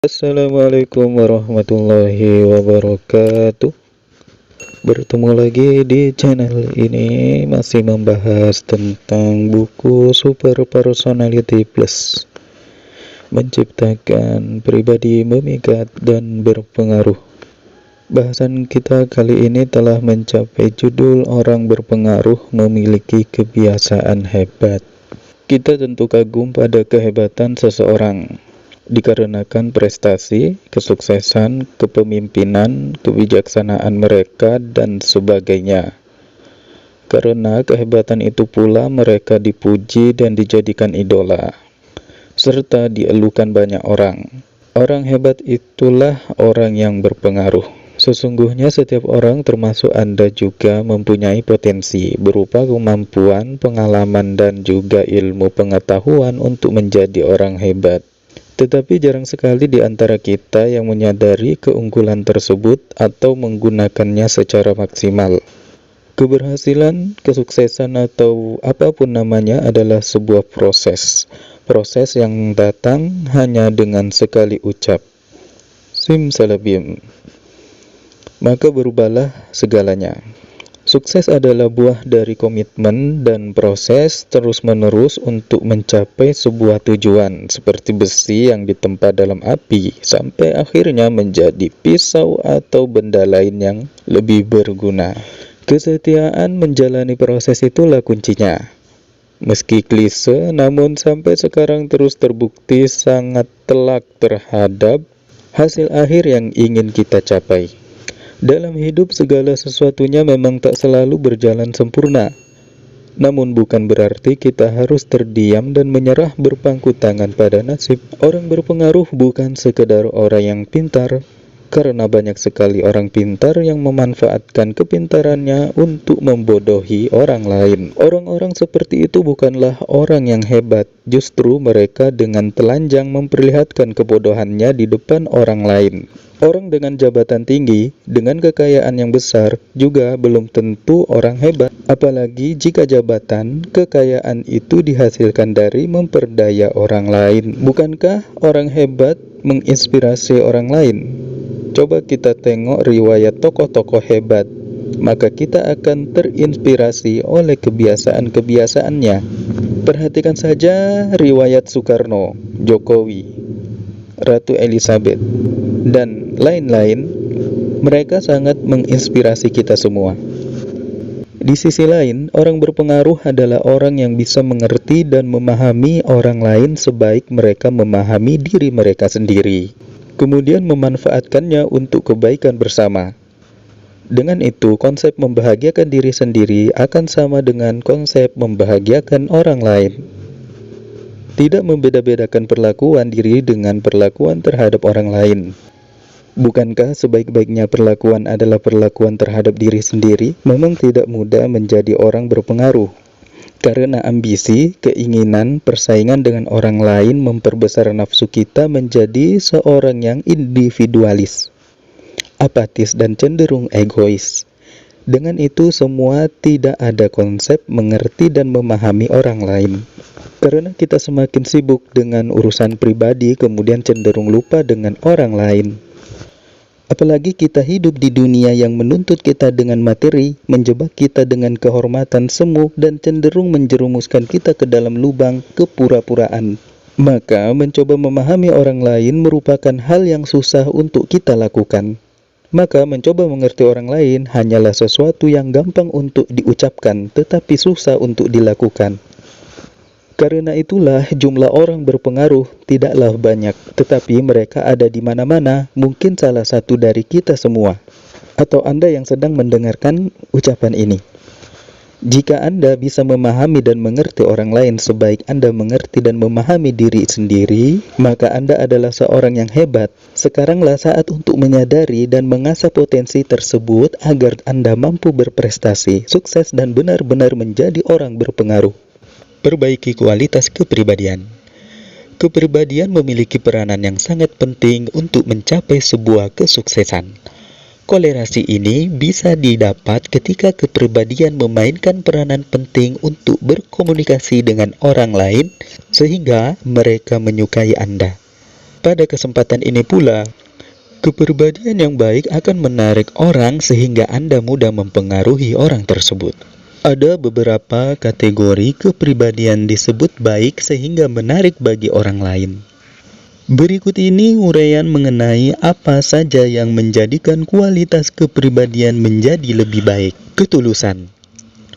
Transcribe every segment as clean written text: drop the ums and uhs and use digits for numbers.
Assalamualaikum warahmatullahi wabarakatuh. Bertemu lagi di channel ini, masih membahas tentang buku Super Personality Plus, menciptakan pribadi memikat dan berpengaruh. Bahasan kita kali ini telah mencapai judul Orang berpengaruh memiliki kebiasaan hebat. Kita tentu kagum pada kehebatan seseorang, dikarenakan prestasi, kesuksesan, kepemimpinan, kebijaksanaan mereka, dan sebagainya. Karena kehebatan itu pula mereka dipuji dan dijadikan idola, serta dielukan banyak orang. Orang hebat itulah orang yang berpengaruh. Sesungguhnya setiap orang, termasuk Anda juga, mempunyai potensi berupa kemampuan, pengalaman, dan juga ilmu pengetahuan untuk menjadi orang hebat. Tetapi jarang sekali di antara kita yang menyadari keunggulan tersebut atau menggunakannya secara maksimal. Keberhasilan, kesuksesan, atau apapun namanya adalah sebuah proses. Proses yang datang hanya dengan sekali ucap, simsalabim, maka berubahlah segalanya. Sukses adalah buah dari komitmen dan proses terus-menerus untuk mencapai sebuah tujuan, seperti besi yang ditempa dalam api, sampai akhirnya menjadi pisau atau benda lain yang lebih berguna. Kesetiaan menjalani proses itulah kuncinya. Meski klise, namun sampai sekarang terus terbukti sangat telak terhadap hasil akhir yang ingin kita capai. Dalam hidup, segala sesuatunya memang tak selalu berjalan sempurna. Namun bukan berarti kita harus terdiam dan menyerah berpangku tangan pada nasib. Orang berpengaruh bukan sekedar orang yang pintar, karena banyak sekali orang pintar yang memanfaatkan kepintarannya untuk membodohi orang lain. Orang-orang seperti itu bukanlah orang yang hebat, justru mereka dengan telanjang memperlihatkan kebodohannya di depan orang lain. Orang dengan jabatan tinggi, dengan kekayaan yang besar, juga belum tentu orang hebat. Apalagi jika jabatan, kekayaan itu dihasilkan dari memperdaya orang lain. Bukankah orang hebat menginspirasi orang lain? Coba kita tengok riwayat tokoh-tokoh hebat, maka kita akan terinspirasi oleh kebiasaan-kebiasaannya. Perhatikan saja riwayat Soekarno, Jokowi, Ratu Elizabeth, dan lain-lain. Mereka sangat menginspirasi kita semua. Di sisi lain, orang berpengaruh adalah orang yang bisa mengerti dan memahami orang lain sebaik mereka memahami diri mereka sendiri, kemudian memanfaatkannya untuk kebaikan bersama. Dengan itu, konsep membahagiakan diri sendiri akan sama dengan konsep membahagiakan orang lain. Tidak membeda-bedakan perlakuan diri dengan perlakuan terhadap orang lain. Bukankah sebaik-baiknya perlakuan adalah perlakuan terhadap diri sendiri? Memang tidak mudah menjadi orang berpengaruh, karena ambisi, keinginan, persaingan dengan orang lain memperbesar nafsu kita menjadi seorang yang individualis, apatis, dan cenderung egois. Dengan itu semua tidak ada konsep mengerti dan memahami orang lain. Karena kita semakin sibuk dengan urusan pribadi, kemudian cenderung lupa dengan orang lain. Apalagi kita hidup di dunia yang menuntut kita dengan materi, menjebak kita dengan kehormatan semu, dan cenderung menjerumuskan kita ke dalam lubang kepura-puraan. Maka mencoba memahami orang lain merupakan hal yang susah untuk kita lakukan. Maka mencoba mengerti orang lain hanyalah sesuatu yang gampang untuk diucapkan, tetapi susah untuk dilakukan. Karena itulah jumlah orang berpengaruh tidaklah banyak, tetapi mereka ada di mana-mana. Mungkin salah satu dari kita semua, atau Anda yang sedang mendengarkan ucapan ini. Jika Anda bisa memahami dan mengerti orang lain sebaik Anda mengerti dan memahami diri sendiri, maka Anda adalah seorang yang hebat. Sekaranglah saat untuk menyadari dan mengasah potensi tersebut agar Anda mampu berprestasi, sukses, dan benar-benar menjadi orang berpengaruh. Perbaiki kualitas kepribadian. Kepribadian memiliki peranan yang sangat penting untuk mencapai sebuah kesuksesan. Kolerasi ini bisa didapat ketika kepribadian memainkan peranan penting untuk berkomunikasi dengan orang lain, sehingga mereka menyukai Anda. Pada kesempatan ini pula, kepribadian yang baik akan menarik orang sehingga Anda mudah mempengaruhi orang tersebut. Ada beberapa kategori kepribadian disebut baik sehingga menarik bagi orang lain. Berikut ini uraian mengenai apa saja yang menjadikan kualitas kepribadian menjadi lebih baik. Ketulusan.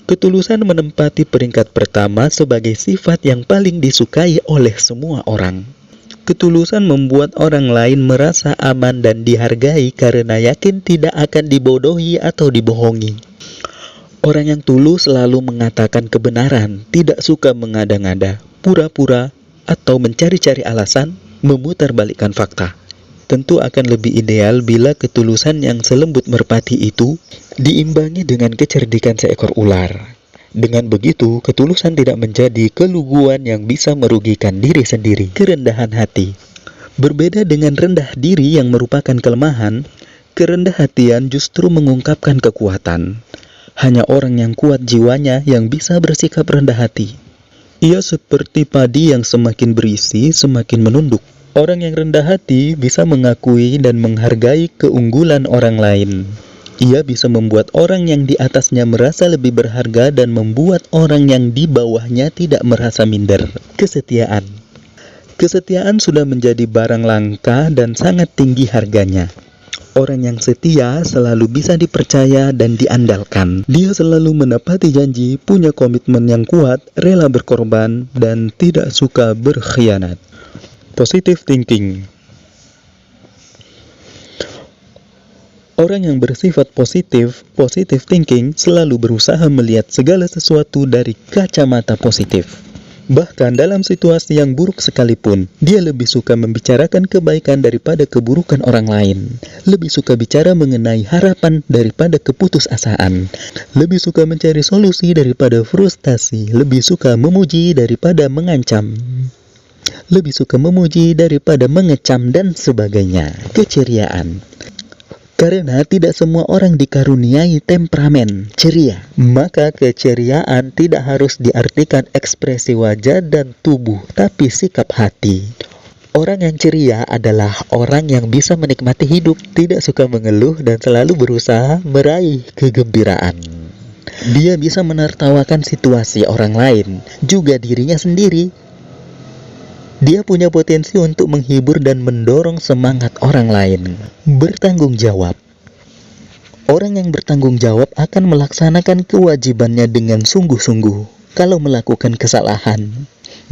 Ketulusan menempati peringkat pertama sebagai sifat yang paling disukai oleh semua orang. Ketulusan membuat orang lain merasa aman dan dihargai karena yakin tidak akan dibodohi atau dibohongi. Orang yang tulus selalu mengatakan kebenaran, tidak suka mengada-ngada, pura-pura, atau mencari-cari alasan, memutarbalikkan fakta. Tentu akan lebih ideal bila ketulusan yang selembut merpati itu diimbangi dengan kecerdikan seekor ular. Dengan begitu, ketulusan tidak menjadi keluguan yang bisa merugikan diri sendiri. Kerendahan hati. Berbeda dengan rendah diri yang merupakan kelemahan, kerendah hatian justru mengungkapkan kekuatan. Hanya orang yang kuat jiwanya yang bisa bersikap rendah hati. Ia seperti padi yang semakin berisi, semakin menunduk. Orang yang rendah hati bisa mengakui dan menghargai keunggulan orang lain. Ia bisa membuat orang yang di atasnya merasa lebih berharga dan membuat orang yang di bawahnya tidak merasa minder. Kesetiaan. Kesetiaan sudah menjadi barang langka dan sangat tinggi harganya. Orang yang setia selalu bisa dipercaya dan diandalkan. Dia selalu menepati janji, punya komitmen yang kuat, rela berkorban, dan tidak suka berkhianat. Positive thinking. Orang yang bersifat positive thinking selalu berusaha melihat segala sesuatu dari kacamata positif. Bahkan dalam situasi yang buruk sekalipun, dia lebih suka membicarakan kebaikan daripada keburukan orang lain. Lebih suka bicara mengenai harapan daripada keputusasaan. Lebih suka mencari solusi daripada frustasi. Lebih suka memuji daripada mengancam. Lebih suka memuji daripada mengecam dan sebagainya. Keceriaan. Karena tidak semua orang dikaruniai temperamen ceria, maka keceriaan tidak harus diartikan ekspresi wajah dan tubuh, tapi sikap hati. Orang yang ceria adalah orang yang bisa menikmati hidup, tidak suka mengeluh dan selalu berusaha meraih kegembiraan. Dia bisa menertawakan situasi orang lain, juga dirinya sendiri. Dia punya potensi untuk menghibur dan mendorong semangat orang lain. Bertanggung jawab. Orang yang bertanggung jawab akan melaksanakan kewajibannya dengan sungguh-sungguh. Kalau melakukan kesalahan,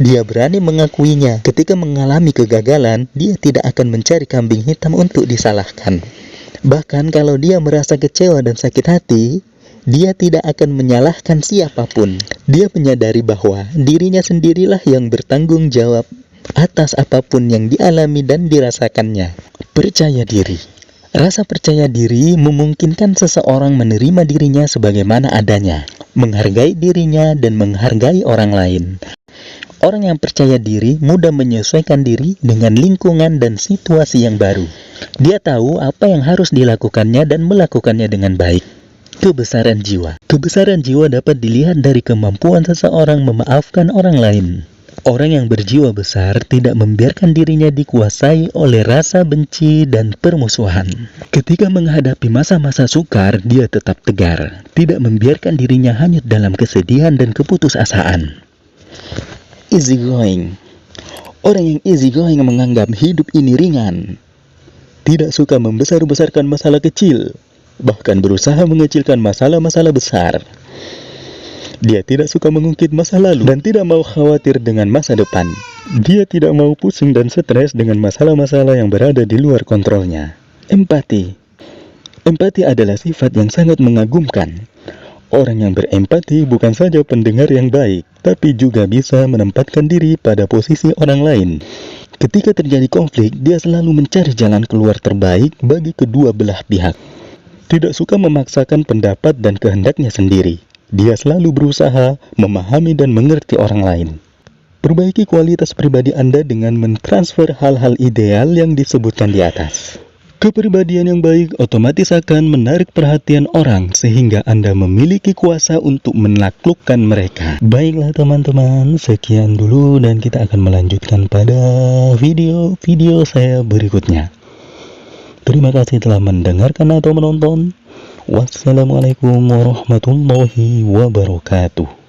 dia berani mengakuinya. Ketika mengalami kegagalan, dia tidak akan mencari kambing hitam untuk disalahkan. Bahkan kalau dia merasa kecewa dan sakit hati, dia tidak akan menyalahkan siapapun. Dia menyadari bahwa dirinya sendirilah yang bertanggung jawab atas apapun yang dialami dan dirasakannya. Percaya diri. Rasa percaya diri memungkinkan seseorang menerima dirinya sebagaimana adanya, menghargai dirinya dan menghargai orang lain. Orang yang percaya diri mudah menyesuaikan diri dengan lingkungan dan situasi yang baru. Dia tahu apa yang harus dilakukannya dan melakukannya dengan baik. Kebesaran jiwa. Kebesaran jiwa dapat dilihat dari kemampuan seseorang memaafkan orang lain. Orang yang berjiwa besar tidak membiarkan dirinya dikuasai oleh rasa benci dan permusuhan. Ketika menghadapi masa-masa sukar, dia tetap tegar, tidak membiarkan dirinya hanyut dalam kesedihan dan keputusasaan. Easy going. Orang yang easy going menganggap hidup ini ringan. Tidak suka membesar-besarkan masalah kecil, bahkan berusaha mengecilkan masalah-masalah besar. Dia tidak suka mengungkit masa lalu dan tidak mau khawatir dengan masa depan. Dia tidak mau pusing dan stres dengan masalah-masalah yang berada di luar kontrolnya. Empati. Empati adalah sifat yang sangat mengagumkan. Orang yang berempati bukan saja pendengar yang baik, tapi juga bisa menempatkan diri pada posisi orang lain. Ketika terjadi konflik, dia selalu mencari jalan keluar terbaik bagi kedua belah pihak. Tidak suka memaksakan pendapat dan kehendaknya sendiri. Dia selalu berusaha memahami dan mengerti orang lain. Perbaiki kualitas pribadi Anda dengan mentransfer hal-hal ideal yang disebutkan di atas. Kepribadian yang baik otomatis akan menarik perhatian orang sehingga Anda memiliki kuasa untuk menaklukkan mereka. Baiklah teman-teman, sekian dulu dan kita akan melanjutkan pada video-video saya berikutnya. Terima kasih telah mendengarkan atau menonton. Wassalamualaikum warahmatullahi wabarakatuh.